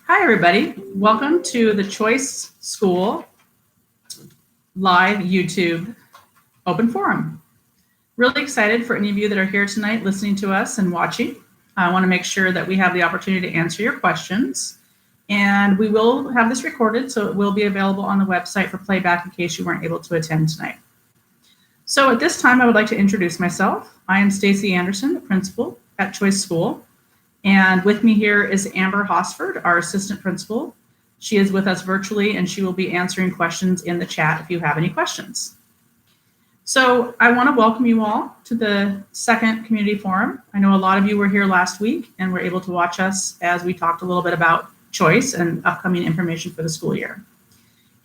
Hi, everybody. Welcome to the Choice School live YouTube open forum. Really excited for any of you that are here tonight listening to us and watching. I want to make sure that we have the opportunity to answer your questions. And we will have this recorded, so it will be available on the website for playback in case you weren't able to attend tonight. So at this time, I would like to introduce myself. I am Stacy Anderson, the principal at Choice School. And with me here is Amber Hosford, our assistant principal. She is with us virtually, and she will be answering questions in the chat if you have any questions. So I want to welcome you all to the second community forum. I know a lot of you were here last week and were able to watch us as we talked a little bit about choice and upcoming information for the school year.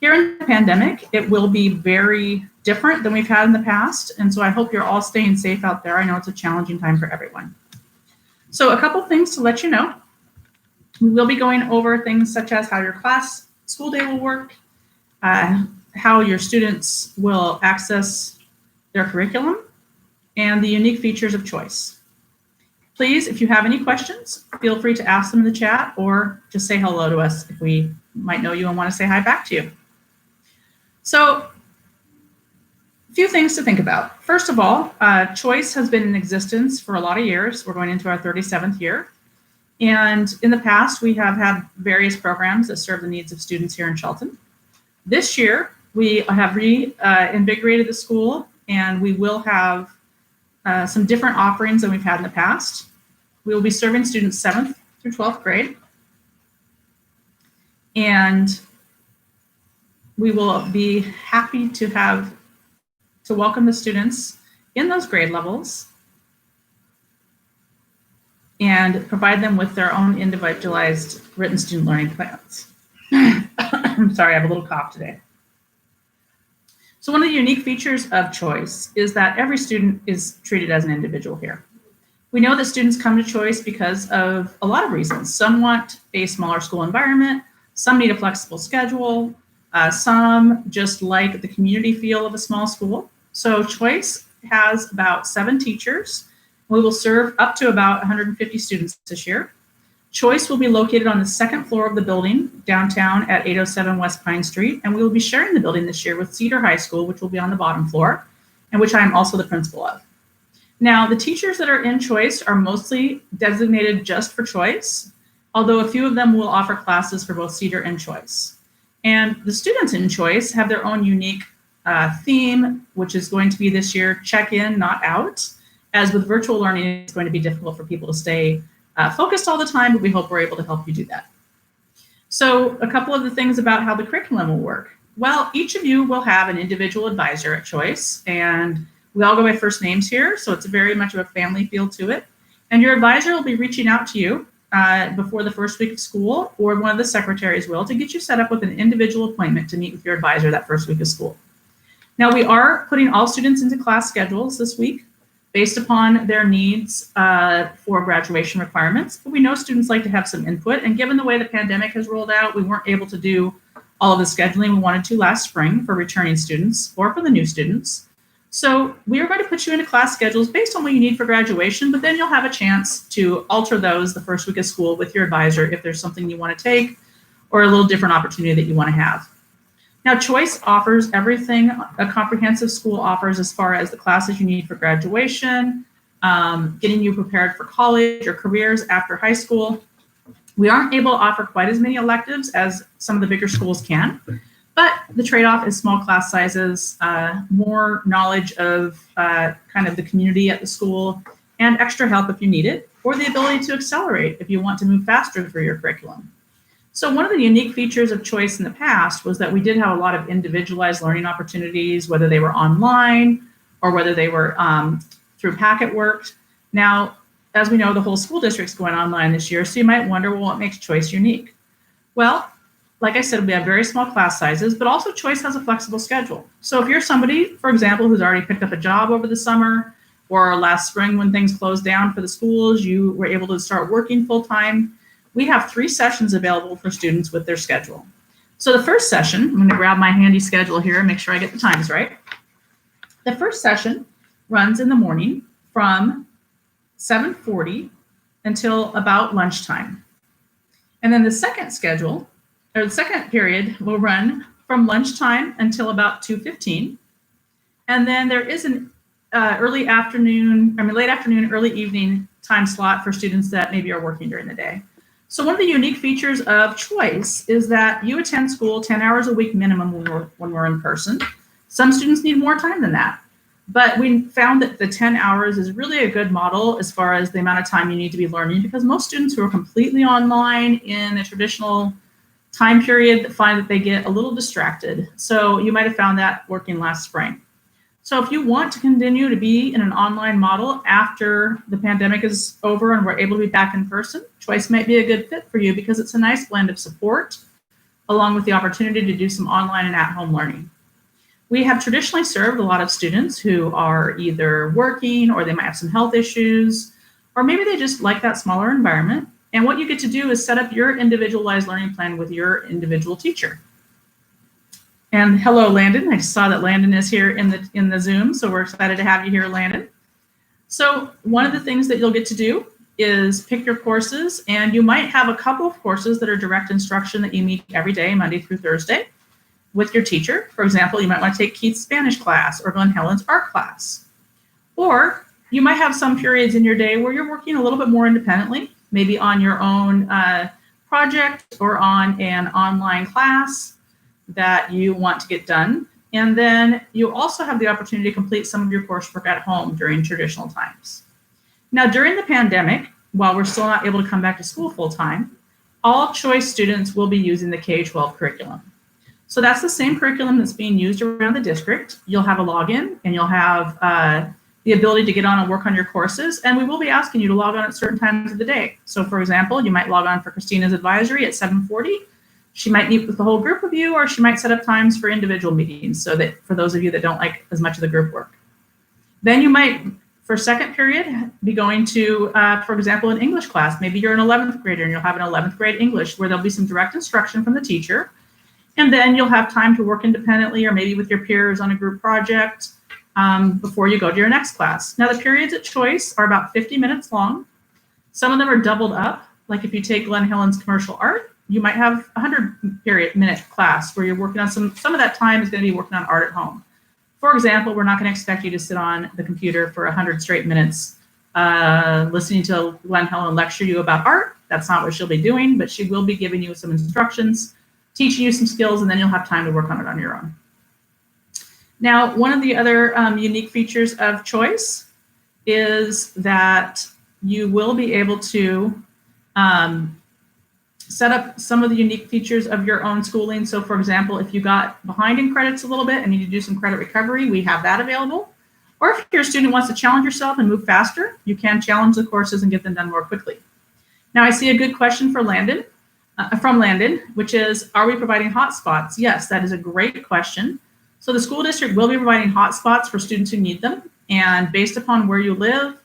Here in the pandemic, it will be very different than we've had in the past. And so I hope you're all staying safe out there. I know it's a challenging time for everyone. So a couple things to let you know. We will be going over things such as how your school day will work, how your students will access their curriculum, and the unique features of choice. Please, if you have any questions, feel free to ask them in the chat or just say hello to us if we might know you and want to say hi back to you. So a few things to think about. First of all, Choice has been in existence for a lot of years. We're going into our 37th year. And in the past, we have had various programs that serve the needs of students here in Shelton. This year, we have reinvigorated the school, and we will have some different offerings than we've had in the past. We will be serving students 7th through 12th grade. And we will be happy to welcome the students in those grade levels and provide them with their own individualized written student learning plans. I'm sorry, I have a little cough today. So one of the unique features of Choice is that every student is treated as an individual here. We know that students come to Choice because of a lot of reasons. Some want a smaller school environment, some need a flexible schedule, some just like the community feel of a small school. So Choice has about 7 teachers. We will serve up to about 150 students this year. Choice will be located on the 2nd floor of the building downtown at 807 West Pine Street, and we will be sharing the building this year with Cedar High School, which will be on the bottom floor, and which I am also the principal of. Now, the teachers that are in Choice are mostly designated just for Choice, although a few of them will offer classes for both Cedar and Choice. And the students in Choice have their own unique theme, which is going to be this year, check in, not out. As with virtual learning, it's going to be difficult for people to stay focused all the time, but we hope we're able to help you do that. So a couple of the things about how the curriculum will work. Well, each of you will have an individual advisor at Choice, and we all go by first names here, so it's very much of a family feel to it. And your advisor will be reaching out to you before the first week of school, or one of the secretaries will, to get you set up with an individual appointment to meet with your advisor that first week of school. Now, we are putting all students into class schedules this week based upon their needs for graduation requirements, but we know students like to have some input, and given the way the pandemic has rolled out, we weren't able to do all of the scheduling we wanted to last spring for returning students or for the new students. So we are going to put you into class schedules based on what you need for graduation, but then you'll have a chance to alter those the first week of school with your advisor if there's something you want to take or a little different opportunity that you want to have. Now, Choice offers everything a comprehensive school offers as far as the classes you need for graduation, getting you prepared for college or careers after high school. We aren't able to offer quite as many electives as some of the bigger schools can, but the trade-off is small class sizes, more knowledge of kind of the community at the school, and extra help if you need it, or the ability to accelerate if you want to move faster through your curriculum. So one of the unique features of Choice in the past was that we did have a lot of individualized learning opportunities, whether they were online or whether they were through packet work. Now, as we know, the whole school district's going online this year, so you might wonder, well, what makes Choice unique? Well, like I said, we have very small class sizes, but also Choice has a flexible schedule. So if you're somebody, for example, who's already picked up a job over the summer or last spring when things closed down for the schools, you were able to start working full-time, we have 3 sessions available for students with their schedule. So the first session, I'm going to grab my handy schedule here and make sure I get the times right. The first session runs in the morning from 7:40 until about lunchtime. And then the second period will run from lunchtime until about 2:15. And then there is an late afternoon, early evening time slot for students that maybe are working during the day. So one of the unique features of Choice is that you attend school 10 hours a week minimum when we're in person. Some students need more time than that. But we found that the 10 hours is really a good model as far as the amount of time you need to be learning, because most students who are completely online in a traditional time period find that they get a little distracted. So you might have found that working last spring. So if you want to continue to be in an online model after the pandemic is over and we're able to be back in person, Choice might be a good fit for you because it's a nice blend of support along with the opportunity to do some online and at-home learning. We have traditionally served a lot of students who are either working or they might have some health issues, or maybe they just like that smaller environment. And what you get to do is set up your individualized learning plan with your individual teacher. And hello, Landon. I just saw that Landon is here in the Zoom, so we're excited to have you here, Landon. So one of the things that you'll get to do is pick your courses, and you might have a couple of courses that are direct instruction that you meet every day, Monday through Thursday, with your teacher. For example, you might want to take Keith's Spanish class or Glenn Helen's art class. Or you might have some periods in your day where you're working a little bit more independently, maybe on your own project or on an online class that you want to get done. And then you also have the opportunity to complete some of your coursework at home during traditional times. Now, during the pandemic, while we're still not able to come back to school full time, all Choice students will be using the K-12 curriculum. So that's the same curriculum that's being used around the district. You'll have a login and you'll have the ability to get on and work on your courses. And we will be asking you to log on at certain times of the day. So for example, you might log on for Christina's advisory at 7:40. She might meet with the whole group of you, or she might set up times for individual meetings so that for those of you that don't like as much of the group work. Then you might, for second period, be going to, for example, an English class. Maybe you're an 11th grader and you'll have an 11th grade English where there'll be some direct instruction from the teacher. And then you'll have time to work independently or maybe with your peers on a group project before you go to your next class. Now, the periods at Choice are about 50 minutes long. Some of them are doubled up. Like if you take Glenn Helen's commercial art, you might have a 100-minute class where you're working on some of that time is going to be working on art at home. For example, we're not going to expect you to sit on the computer for 100 straight minutes listening to Glenn Helen lecture you about art. That's not what she'll be doing, but she will be giving you some instructions, teaching you some skills, and then you'll have time to work on it on your own. Now, one of the other unique features of Choice is that you will be able to set up some of the unique features of your own schooling. So for example, if you got behind in credits a little bit and need to do some credit recovery, we have that available. Or if your student wants to challenge yourself and move faster, you can challenge the courses and get them done more quickly. Now I see a good question for Landon, from Landon, which is, are we providing hotspots? Yes, that is a great question. So the school district will be providing hotspots for students who need them. And based upon where you live,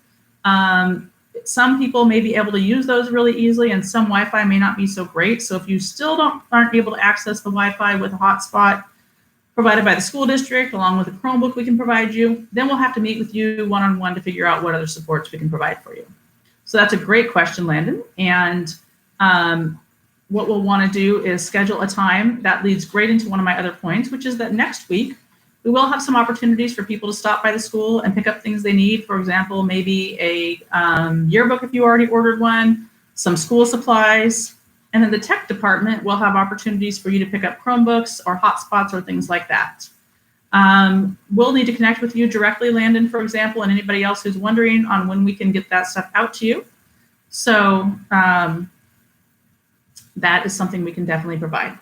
some people may be able to use those really easily and some Wi-Fi may not be so great. So if you still aren't able to access the Wi-Fi with a hotspot provided by the school district, along with a Chromebook we can provide you, then we'll have to meet with you one-on-one to figure out what other supports we can provide for you. So that's a great question, Landon. And what we'll want to do is schedule a time that leads great into one of my other points, which is that next week, we will have some opportunities for people to stop by the school and pick up things they need. For example, maybe a yearbook if you already ordered one, some school supplies, and then the tech department will have opportunities for you to pick up Chromebooks or hotspots or things like that. We'll need to connect with you directly, Landon, for example, and anybody else who's wondering on when we can get that stuff out to you. So that is something we can definitely provide.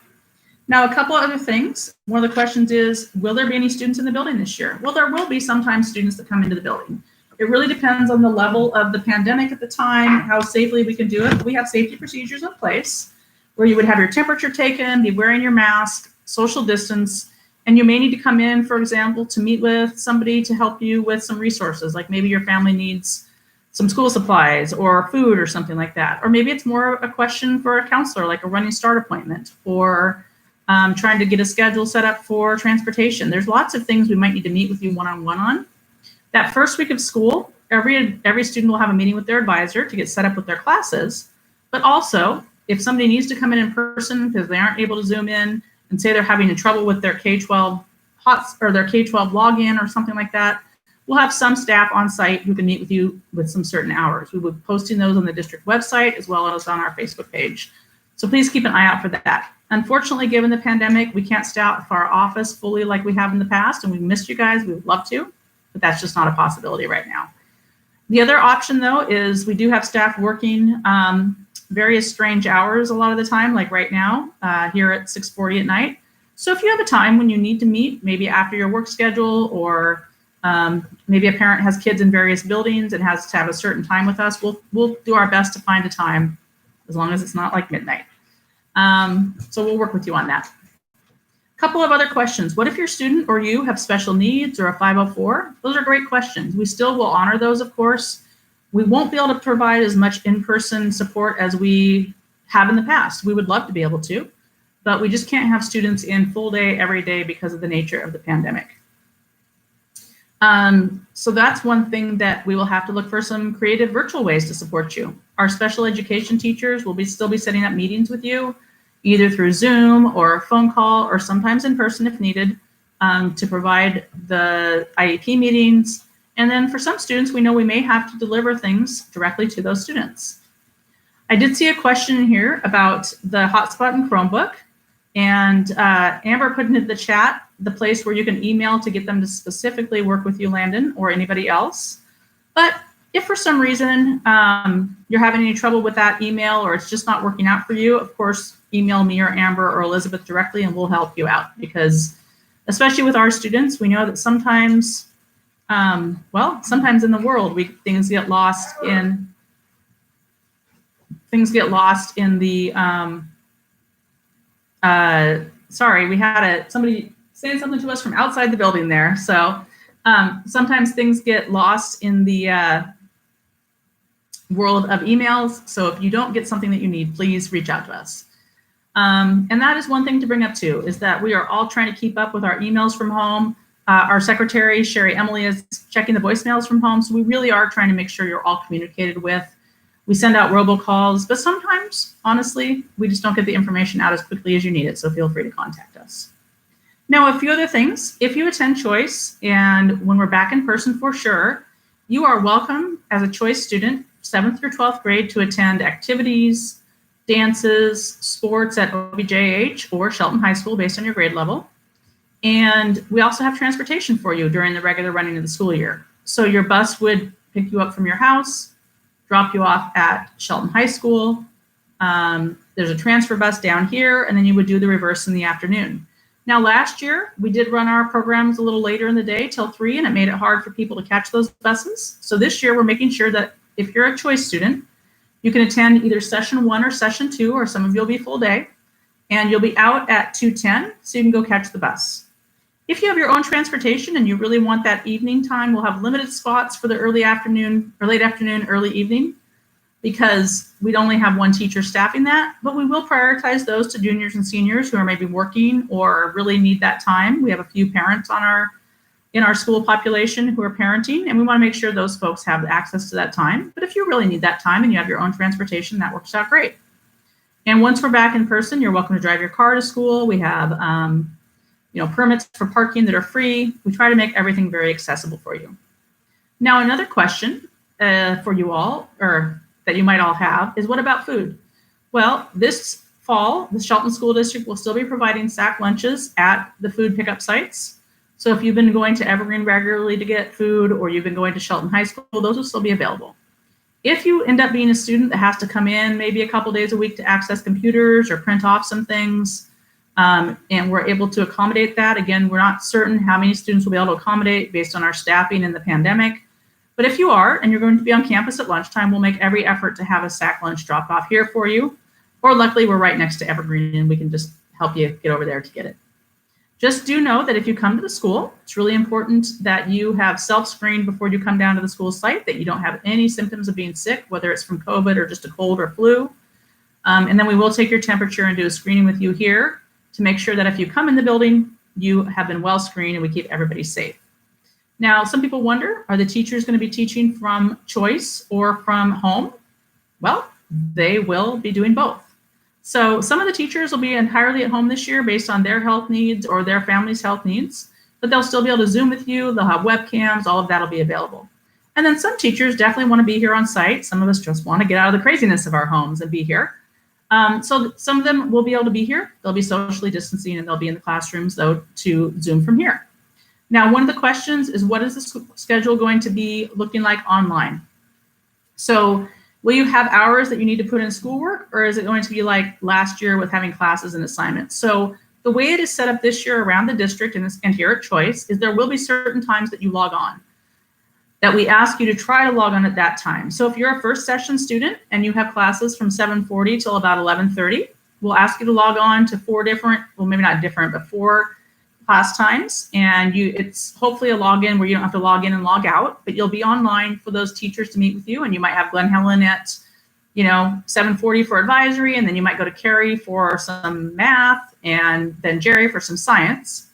Now, a couple other things. One of the questions is, will there be any students in the building this year? Well, there will be sometimes students that come into the building. It really depends on the level of the pandemic at the time, how safely we can do it. We have safety procedures in place where you would have your temperature taken, be wearing your mask, social distance, and you may need to come in, for example, to meet with somebody to help you with some resources, like maybe your family needs some school supplies or food or something like that. Or maybe it's more a question for a counselor, like a running start appointment, or trying to get a schedule set up for transportation. There's lots of things we might need to meet with you one-on-one on. That first week of school, every student will have a meeting with their advisor to get set up with their classes. But also, if somebody needs to come in person because they aren't able to Zoom in and say they're having trouble with their K-12 or their K-12 login or something like that, we'll have some staff on site who can meet with you with some certain hours. We will be posting those on the district website as well as on our Facebook page. So please keep an eye out for that. Unfortunately, given the pandemic, we can't staff our office fully like we have in the past, and we've missed you guys. We would love to, but that's just not a possibility right now. The other option, though, is we do have staff working various strange hours a lot of the time, like right now here at 6:40 at night. So if you have a time when you need to meet, maybe after your work schedule, or maybe a parent has kids in various buildings and has to have a certain time with us, we'll do our best to find a time, as long as it's not like midnight. So we'll work with you on that. A couple of other questions. What if your student or you have special needs or a 504? Those are great questions. We still will honor those, of course. We won't be able to provide as much in-person support as we have in the past. We would love to be able to, but we just can't have students in full day every day because of the nature of the pandemic. So that's one thing that we will have to look for, some creative virtual ways to support you. Our special education teachers will still be setting up meetings with you, either through Zoom or a phone call, or sometimes in person if needed, to provide the IEP meetings. And then for some students, we know we may have to deliver things directly to those students. I did see a question in here about the hotspot and Chromebook, and Amber put into the chat the place where you can email to get them to specifically work with you, Landon, or anybody else. But if for some reason you're having any trouble with that email, or it's just not working out for you, of course, email me or Amber or Elizabeth directly and we'll help you out, because especially with our students, we know that sometimes, sometimes in the world, things get lost in the, sorry, we had somebody saying something to us from outside the building there. So sometimes things get lost in the world of emails. So if you don't get something that you need, please reach out to us. And that is one thing to bring up too, is that we are all trying to keep up with our emails from home. Our secretary, Sherry Emily, is checking the voicemails from home. So we really are trying to make sure you're all communicated with. We send out robocalls, but sometimes, honestly, we just don't get the information out as quickly as you need it. So feel free to contact us. Now, a few other things. If you attend Choice, and when we're back in person for sure, you are welcome as a Choice student, 7th through 12th grade, to attend activities, dances, sports at OBJH or Shelton High School based on your grade level. And we also have transportation for you during the regular running of the school year. So your bus would pick you up from your house, drop you off at Shelton High School. There's a transfer bus down here, and then you would do the reverse in the afternoon. Now, last year, we did run our programs a little later in the day till 3, and it made it hard for people to catch those buses. So this year, we're making sure that if you're a Choice student, you can attend either session 1 or session 2, or some of you will be full day, and you'll be out at 2:10, so you can go catch the bus. If you have your own transportation and you really want that evening time, we'll have limited spots for the early afternoon or late afternoon, early evening, because we'd only have one teacher staffing that, but we will prioritize those to juniors and seniors who are maybe working or really need that time. We have a few parents in our school population who are parenting, and we want to make sure those folks have access to that time. But if you really need that time and you have your own transportation, that works out great. And once we're back in person, you're welcome to drive your car to school. We have permits for parking that are free. We try to make everything very accessible for you. Now, another question for you all, or that you might all have, is what about food? Well, this fall, the Shelton School District will still be providing sack lunches at the food pickup sites. So if you've been going to Evergreen regularly to get food, or you've been going to Shelton High School, those will still be available. If you end up being a student that has to come in maybe a couple days a week to access computers or print off some things, and we're able to accommodate that. Again, we're not certain how many students we'll be able to accommodate based on our staffing and the pandemic. But if you are, and you're going to be on campus at lunchtime, we'll make every effort to have a sack lunch dropped off here for you. Or luckily, we're right next to Evergreen and we can just help you get over there to get it. Just do know that if you come to the school, it's really important that you have self-screened before you come down to the school site, that you don't have any symptoms of being sick, whether it's from COVID or just a cold or flu. And then we will take your temperature and do a screening with you here to make sure that if you come in the building, you have been well screened and we keep everybody safe. Now, some people wonder, are the teachers going to be teaching from Choice or from home? Well, they will be doing both. So some of the teachers will be entirely at home this year based on their health needs or their family's health needs, but they'll still be able to Zoom with you. They'll have webcams, all of that will be available. And then some teachers definitely want to be here on site. Some of us just want to get out of the craziness of our homes and be here. So some of them will be able to be here. They'll be socially distancing and they'll be in the classrooms though to Zoom from here. Now, one of the questions is, what is the schedule going to be looking like online? So will you have hours that you need to put in schoolwork, or is it going to be like last year with having classes and assignments? So the way it is set up this year around the district and here at Choice is there will be certain times that you log on, that we ask you to try to log on at that time. So if you're a first session student and you have classes from 7:40 till about 11:30, we'll ask you to log on to 4 different, well, maybe not different, but 4 class times. And it's hopefully a login where you don't have to log in and log out, but you'll be online for those teachers to meet with you. And you might have Glenn Helen at 7:40 for advisory, and then you might go to Carrie for some math, and then Jerry for some science.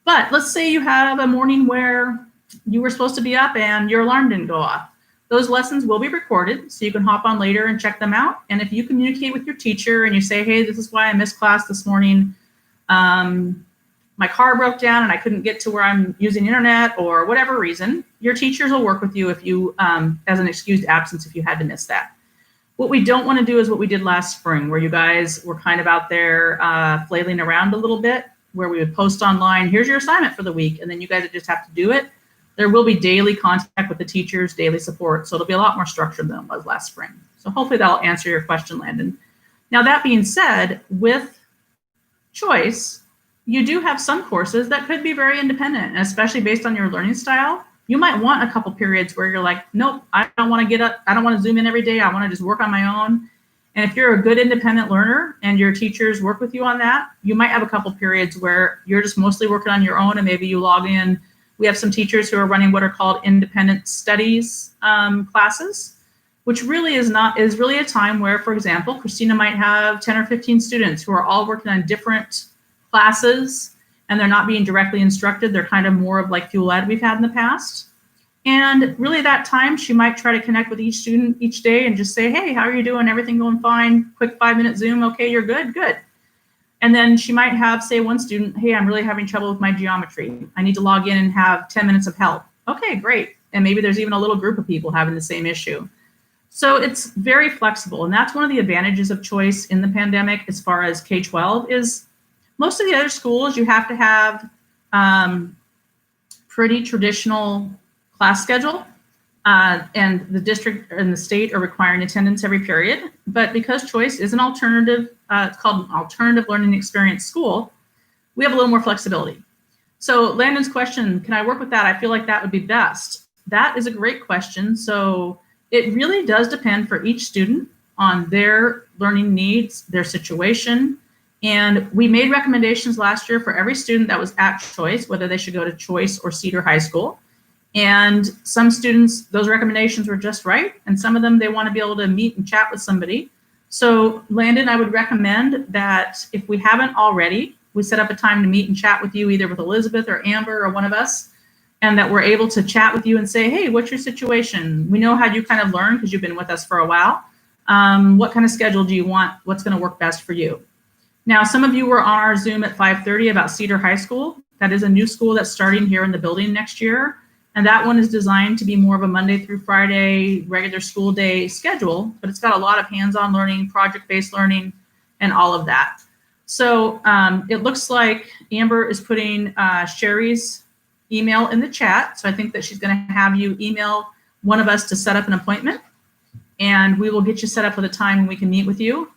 But let's say you have a morning where you were supposed to be up and your alarm didn't go off. Those lessons will be recorded, so you can hop on later and check them out. And if you communicate with your teacher and you say, hey, this is why I missed class this morning, my car broke down and I couldn't get to where I'm using internet or whatever reason, your teachers will work with you if you, as an excused absence, if you had to miss that. What we don't want to do is what we did last spring, where you guys were kind of out there flailing around a little bit, where we would post online, here's your assignment for the week, and then you guys would just have to do it. There will be daily contact with the teachers, daily support, so it'll be a lot more structured than it was last spring. So hopefully that'll answer your question, Landon. Now, that being said, with Choice, you do have some courses that could be very independent, and especially based on your learning style. You might want a couple periods where you're like, nope, I don't want to get up, I don't want to Zoom in every day, I want to just work on my own. And if you're a good independent learner and your teachers work with you on that, you might have a couple periods where you're just mostly working on your own, and maybe you log in. We have some teachers who are running what are called independent studies classes, which really is really a time where, for example, Christina might have 10 or 15 students who are all working on different classes, and they're not being directly instructed. They're kind of more of like Fuel Ed we've had in the past. And really that time, she might try to connect with each student each day and just say, hey, how are you doing? Everything going fine? Quick 5-minute Zoom. Okay, you're good, good. And then she might have, say, one student, hey, I'm really having trouble with my geometry. I need to log in and have 10 minutes of help. Okay, great. And maybe there's even a little group of people having the same issue. So it's very flexible. And that's one of the advantages of Choice in the pandemic as far as K-12 is most of the other schools, you have to have pretty traditional class schedule. And the district and the state are requiring attendance every period. But because Choice is an alternative, it's called an alternative learning experience school, we have a little more flexibility. So Landon's question, can I work with that? I feel like that would be best. That is a great question. So it really does depend for each student on their learning needs, their situation. And we made recommendations last year for every student that was at Choice, whether they should go to Choice or Cedar High School. And some students, those recommendations were just right. And some of them, they want to be able to meet and chat with somebody. So Landon, I would recommend that if we haven't already, we set up a time to meet and chat with you, either with Elizabeth or Amber or one of us, and that we're able to chat with you and say, hey, what's your situation? We know how you kind of learn because you've been with us for a while. What kind of schedule do you want? What's going to work best for you? Now, some of you were on our Zoom at 5:30 about Cedar High School. That is a new school that's starting here in the building next year. And that one is designed to be more of a Monday through Friday, regular school day schedule, but it's got a lot of hands-on learning, project-based learning, and all of that. So it looks like Amber is putting Sherry's email in the chat. So I think that she's going to have you email one of us to set up an appointment, and we will get you set up with a time when we can meet with you.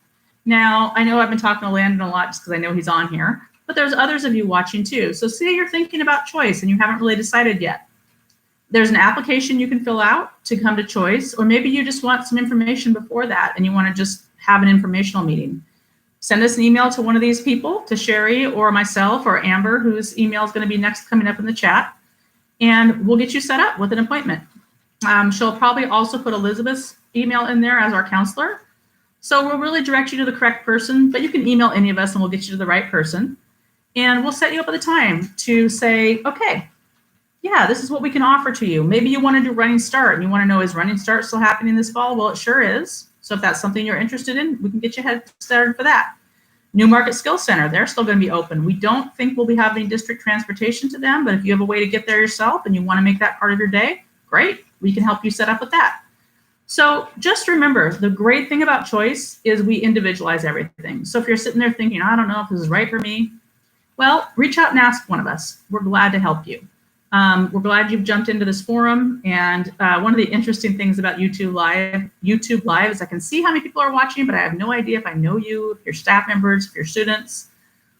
Now, I know I've been talking to Landon a lot just because I know he's on here, but there's others of you watching too. So say you're thinking about Choice and you haven't really decided yet. There's an application you can fill out to come to Choice, or maybe you just want some information before that and you want to just have an informational meeting. Send us an email to one of these people, to Sherry or myself or Amber, whose email is going to be next coming up in the chat, and we'll get you set up with an appointment. She'll probably also put Elizabeth's email in there as our counselor. So we'll really direct you to the correct person, but you can email any of us and we'll get you to the right person. And we'll set you up at a time to say, okay, yeah, this is what we can offer to you. Maybe you want to do Running Start and you want to know, is Running Start still happening this fall? Well, it sure is. So if that's something you're interested in, we can get you head started for that. New Market Skills Center, they're still going to be open. We don't think we'll be having district transportation to them, but if you have a way to get there yourself and you want to make that part of your day, great. We can help you set up with that. So just remember, the great thing about choice is we individualize everything. So if you're sitting there thinking, I don't know if this is right for me, well, reach out and ask one of us. We're glad to help you. We're glad you've jumped into this forum. And one of the interesting things about YouTube Live is I can see how many people are watching, but I have no idea if I know you, if you're staff members, if you're students.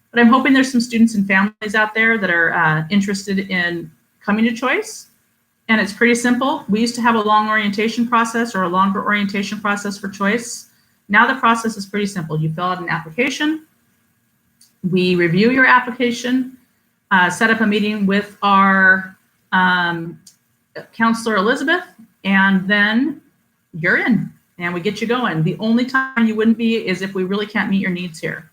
But I'm hoping there's some students and families out there that are interested in coming to Choice. And it's pretty simple. We used to have a long orientation process or a longer orientation process for Choice. Now the process is pretty simple. You fill out an application. We review your application, set up a meeting with our counselor, Elizabeth, and then you're in and we get you going. The only time you wouldn't be is if we really can't meet your needs here.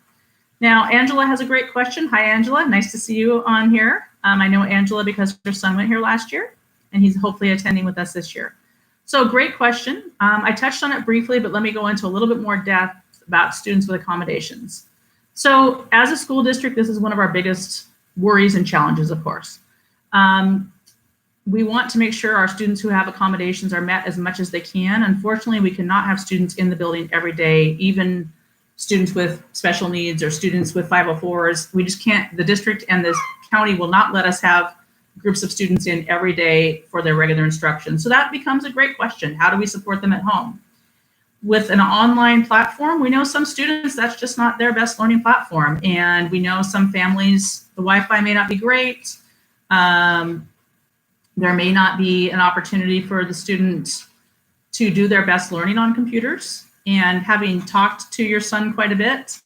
Now, Angela has a great question. Hi, Angela. Nice to see you on here. I know Angela because her son went here last year and he's hopefully attending with us this year. So great question. I touched on it briefly, but let me go into a little bit more depth about students with accommodations. So as a school district, this is one of our biggest worries and challenges, of course. We want to make sure our students who have accommodations are met as much as they can. Unfortunately, we cannot have students in the building every day, even students with special needs or students with 504s. We just can't, the district and this county will not let us have groups of students in every day for their regular instruction. So that becomes a great question. How do we support them at home? With an online platform, we know some students, that's just not their best learning platform. And we know some families, the Wi-Fi may not be great. There may not be an opportunity for the student to do their best learning on computers. And having talked to your son quite a bit,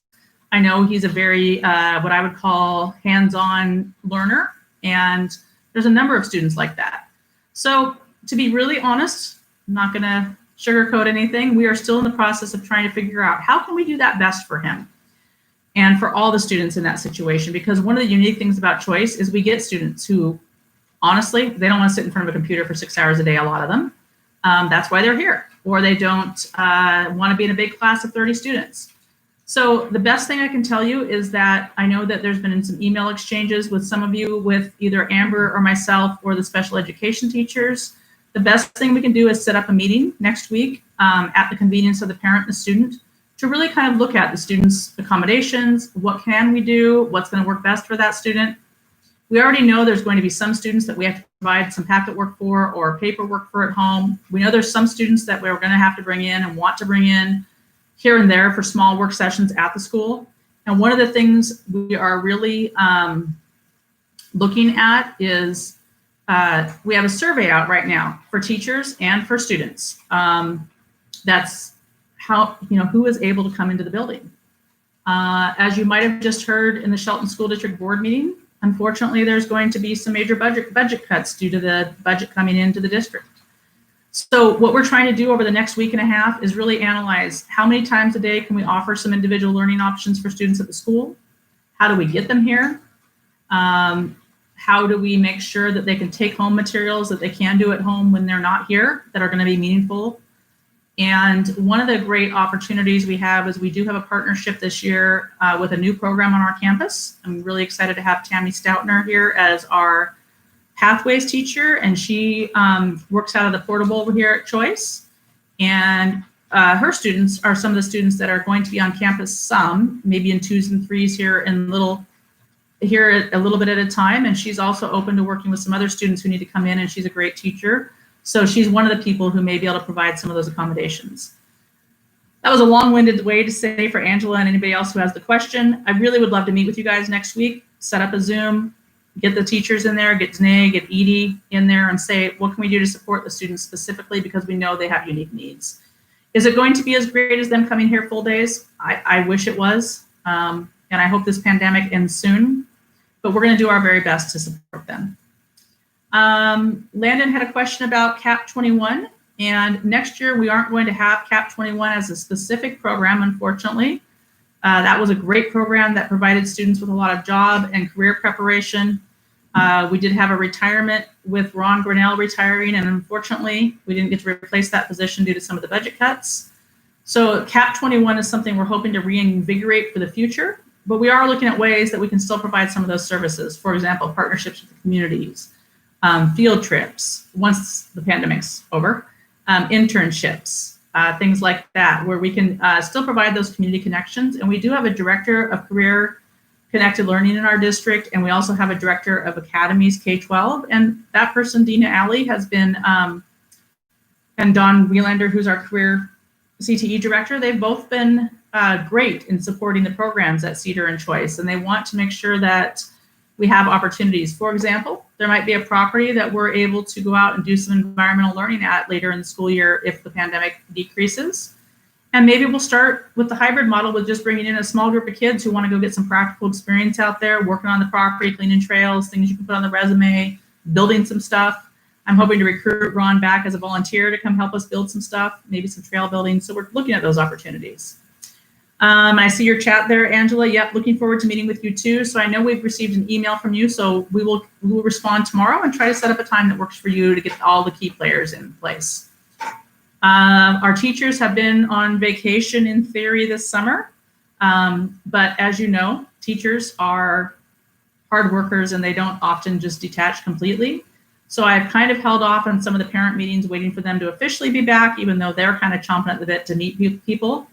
I know he's a very, what I would call hands-on learner. And there's a number of students like that. So to be really honest, I'm not gonna sugarcoat anything. We are still in the process of trying to figure out how can we do that best for him and for all the students in that situation. Because one of the unique things about Choice is we get students who, honestly, they don't want to sit in front of a computer for 6 hours a day, a lot of them. That's why they're here. Or they don't want to be in a big class of 30 students. So the best thing I can tell you is that I know that there's been some email exchanges with some of you with either Amber or myself or the special education teachers. The best thing we can do is set up a meeting next week at the convenience of the parent and the student to really kind of look at the students' accommodations, what can we do, what's going to work best for that student. We already know there's going to be some students that we have to provide some packet work for or paperwork for at home. We know there's some students that we're going to have to bring in and want to bring in here and there for small work sessions at the school. And one of the things we are really looking at is we have a survey out right now for teachers and for students. That's how, who is able to come into the building. As you might have just heard in the Shelton School District Board meeting, unfortunately, there's going to be some major budget cuts due to the budget coming into the district. So what we're trying to do over the next week and a half is really analyze how many times a day can we offer some individual learning options for students at the school? How do we get them here? How do we make sure that they can take home materials that they can do at home when they're not here that are going to be meaningful? And one of the great opportunities we have is we do have a partnership this year with a new program on our campus. I'm really excited to have Tammy Stoutner here as our Pathways teacher, and she works out of the portable over here at Choice. And her students are some of the students that are going to be on campus, some maybe in 2s and 3s here a little bit at a time. And she's also open to working with some other students who need to come in, and she's a great teacher. So she's one of the people who may be able to provide some of those accommodations. That was a long-winded way to say for Angela and anybody else who has the question. I really would love to meet with you guys next week, set up a Zoom, get the teachers in there, get Danae, get Edie in there and say, what can we do to support the students specifically because we know they have unique needs. Is it going to be as great as them coming here full days? I wish it was, and I hope this pandemic ends soon, but we're gonna do our very best to support them. Landon had a question about CAP 21, and next year we aren't going to have CAP 21 as a specific program, unfortunately. That was a great program that provided students with a lot of job and career preparation. We did have a retirement with Ron Grinnell retiring, and unfortunately we didn't get to replace that position due to some of the budget cuts. So CAP 21 is something we're hoping to reinvigorate for the future, but we are looking at ways that we can still provide some of those services. For example, partnerships with the communities, field trips once the pandemic's over, internships, things like that, where we can still provide those community connections. And we do have a director of career connected learning in our district, and we also have a director of academies K-12. And that person, Dina Alley, has been, and Don Wielander, who's our career CTE director, they've both been great in supporting the programs at Cedar and Choice, and they want to make sure that we have opportunities. For example, there might be a property that we're able to go out and do some environmental learning at later in the school year if the pandemic decreases. And maybe we'll start with the hybrid model with just bringing in a small group of kids who want to go get some practical experience out there, working on the property, cleaning trails, things you can put on the resume, building some stuff. I'm hoping to recruit Ron back as a volunteer to come help us build some stuff, maybe some trail building. So we're looking at those opportunities. I see your chat there, Angela. Yep, looking forward to meeting with you too. So I know we've received an email from you, so we will respond tomorrow and try to set up a time that works for you to get all the key players in place. Our teachers have been on vacation in theory this summer, but as you know, teachers are hard workers and they don't often just detach completely. So I've kind of held off on some of the parent meetings, waiting for them to officially be back, even though they're kind of chomping at the bit to meet people.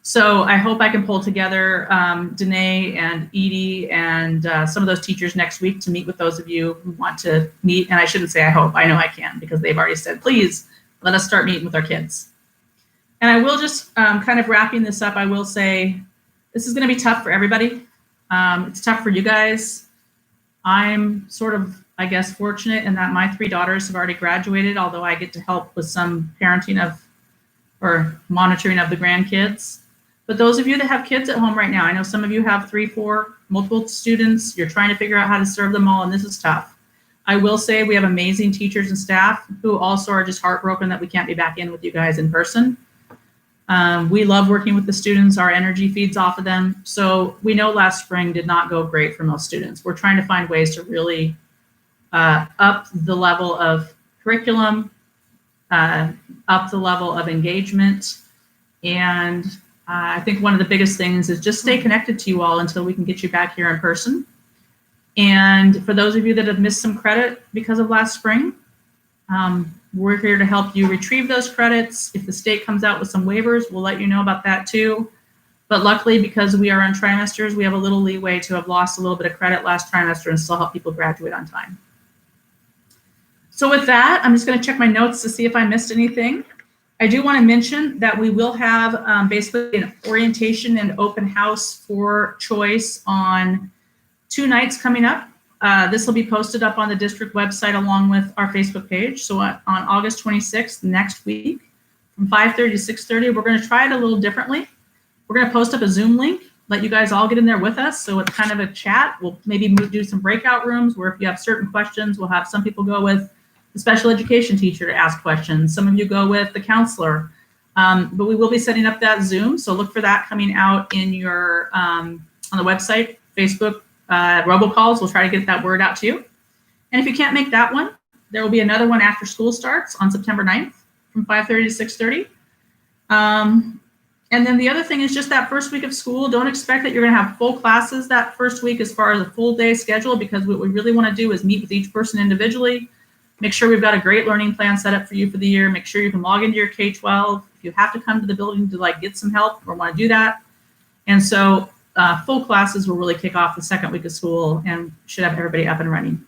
So I hope I can pull together Danae and Edie and some of those teachers next week to meet with those of you who want to meet. And I shouldn't say I hope, I know I can, because they've already said, please let us start meeting with our kids. And I will just kind of wrapping this up, I will say, this is gonna be tough for everybody. It's tough for you guys. I'm sort of, I guess, fortunate in that my 3 daughters have already graduated, although I get to help with some parenting of, or monitoring of the grandkids. But those of you that have kids at home right now, I know some of you have 3, 4, multiple students, you're trying to figure out how to serve them all, and this is tough. I will say we have amazing teachers and staff who also are just heartbroken that we can't be back in with you guys in person. We love working with the students, our energy feeds off of them. So we know last spring did not go great for most students. We're trying to find ways to really up the level of curriculum, up the level of engagement, and I think one of the biggest things is just stay connected to you all until we can get you back here in person. And for those of you that have missed some credit because of last spring, we're here to help you retrieve those credits. If the state comes out with some waivers, we'll let you know about that too. But luckily, because we are on trimesters, we have a little leeway to have lost a little bit of credit last trimester and still help people graduate on time. So with that, I'm just going to check my notes to see if I missed anything. I do want to mention that we will have basically an orientation and open house for Choice on 2 nights coming up. This will be posted up on the district website along with our Facebook page. So on August 26th, next week, from 5:30 to 6:30, we're going to try it a little differently. We're going to post up a Zoom link, let you guys all get in there with us. So it's kind of a chat. We'll maybe do some breakout rooms where if you have certain questions, we'll have some people go with the special education teacher to ask questions. Some of you go with the counselor. But we will be setting up that Zoom. So look for that coming out in your, on the website, Facebook, robocalls. We'll try to get that word out to you. And if you can't make that one, there will be another one after school starts on September 9th from 5:30 to 6:30. And then the other thing is just that first week of school, don't expect that you're going to have full classes that first week as far as a full day schedule, because what we really want to do is meet with each person individually, make sure we've got a great learning plan set up for you for the year, make sure you can log into your K-12. If you have to come to the building to like get some help or want to do that. And so full classes will really kick off the second week of school and should have everybody up and running.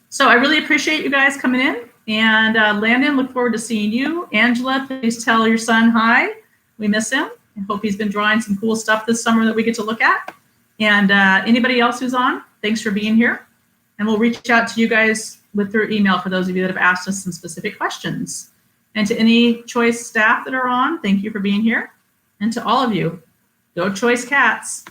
So I really appreciate you guys coming in. And Landon, look forward to seeing you. Angela, please tell your son hi. We miss him. I hope he's been drawing some cool stuff this summer that we get to look at. And anybody else who's on, thanks for being here. And we'll reach out to you guys through email for those of you that have asked us some specific questions. And to any Choice staff that are on, thank you for being here. And to all of you, go Choice Cats.